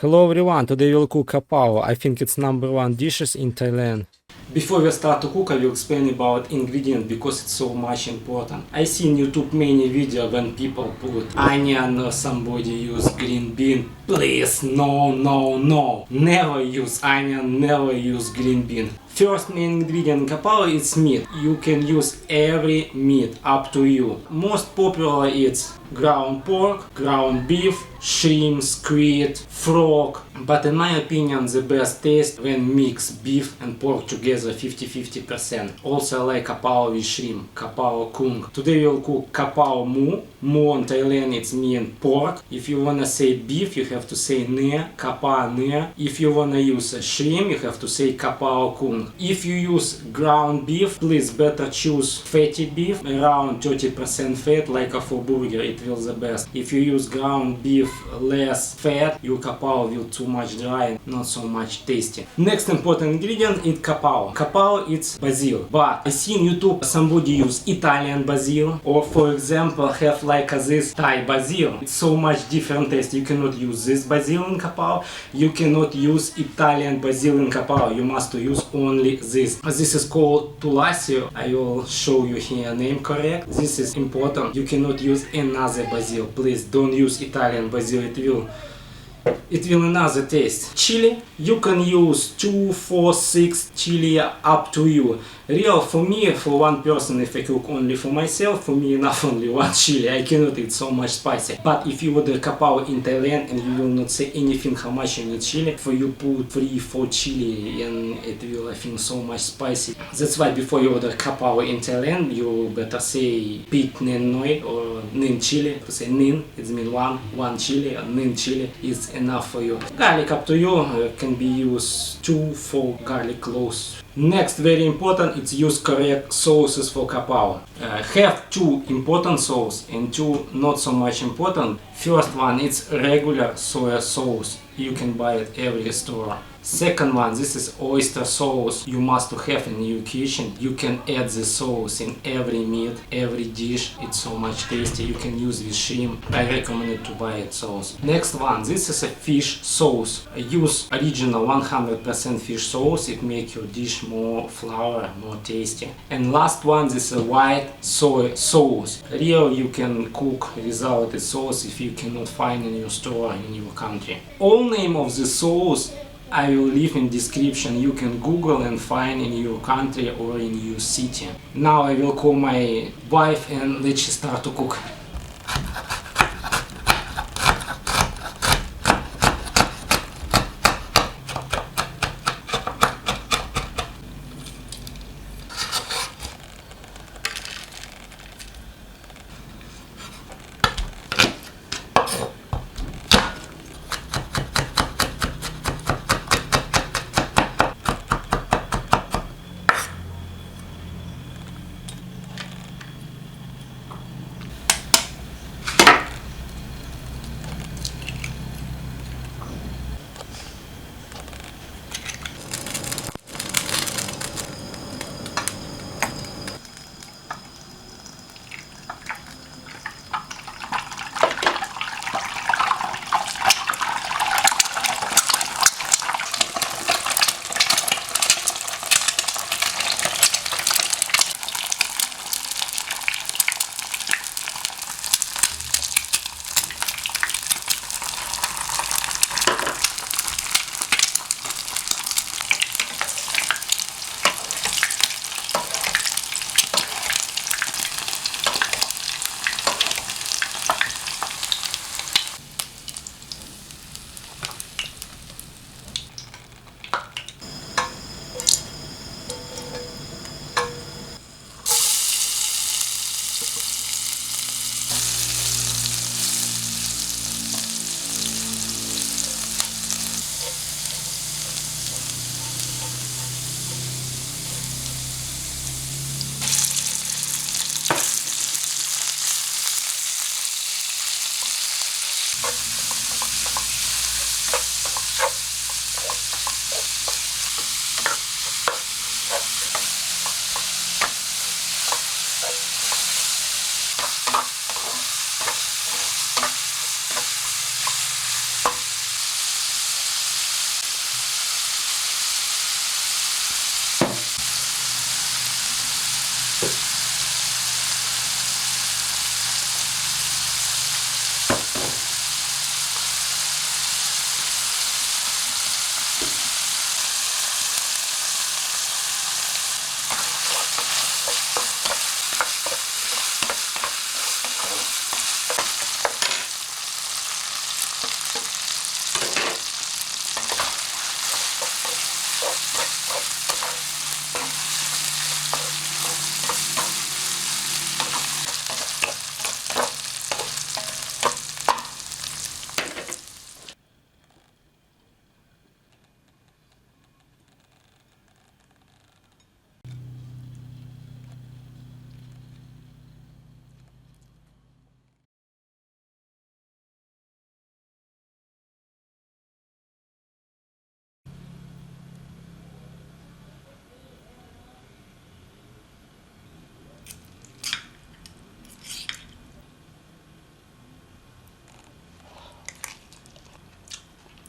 Hello everyone, today we'll cook kapao. I think it's #1 dishes in Thailand. Before we start to cook, I will explain about ingredient because it's so much important. I see in YouTube many videos when people put onion or somebody use green bean. Please, no, no, no. Never use onion, never use green bean. First main ingredient in kapao is meat. You can use every meat, up to you. Most popular it's ground pork, ground beef, shrimp, squid, frog. But in my opinion the best taste when mix beef and pork together 50-50%. Also I like kapao with shrimp, kapao kung. Today we'll cook kapao mu. Mu in Thailand it's mean pork. If you wanna say beef you have to say ne, kapa ne. If you wanna use a shrimp you have to say kapao kung. If you use ground beef, please better choose fatty beef, around 30% fat, like for burger, it will the best. If you use ground beef less fat, your kapao will too much dry and not so much tasty. Next important ingredient is kapao. Kapao it's basil, but I see in YouTube somebody use Italian basil, or for example have like this Thai basil. It's so much different taste. You cannot use this basil in kapao, you cannot use Italian basil in kapao, you must use only this. This is called tulasi. I will show you here name correct. This is important. You cannot use another basil. Please don't use Italian basil. It will another taste. Chili, you can use 2, 4, 6 chili, up to you. Real for me, for one person, if I cook only for myself, for me enough only one chili. I cannot eat so much spicy. But if you order kapao in Thailand and you will not say anything how much you need chili, for you put 3, 4 chili and it will I think so much spicy. That's why before you order kapao in Thailand, you better say pit nin noi or nin chili. To say nin, it means one chili, and nin chili is enough for you. Garlic up to you, can be used 2, 4 garlic cloves. Next, very important, it's use correct sauces for kapao. Have 2 important sauce and 2 not so much important. First one, it's regular soy sauce. You can buy it every store. Second one, this is oyster sauce. You must have in your kitchen. You can add the sauce in every meat, every dish. It's so much tasty. You can use with shrimp. I recommend to buy it sauce. Next one, this is a fish sauce. Use original 100% fish sauce. It makes your dish more flour, more tasty. And last one, this is a white soy sauce. Real you can cook without the sauce if you cannot find in your store in your country. All name of the sauce I will leave in description. You can Google and find in your country or in your city. Now I will call my wife and let's start to cook.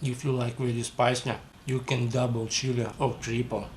If you like really spicy, you can double chili or triple.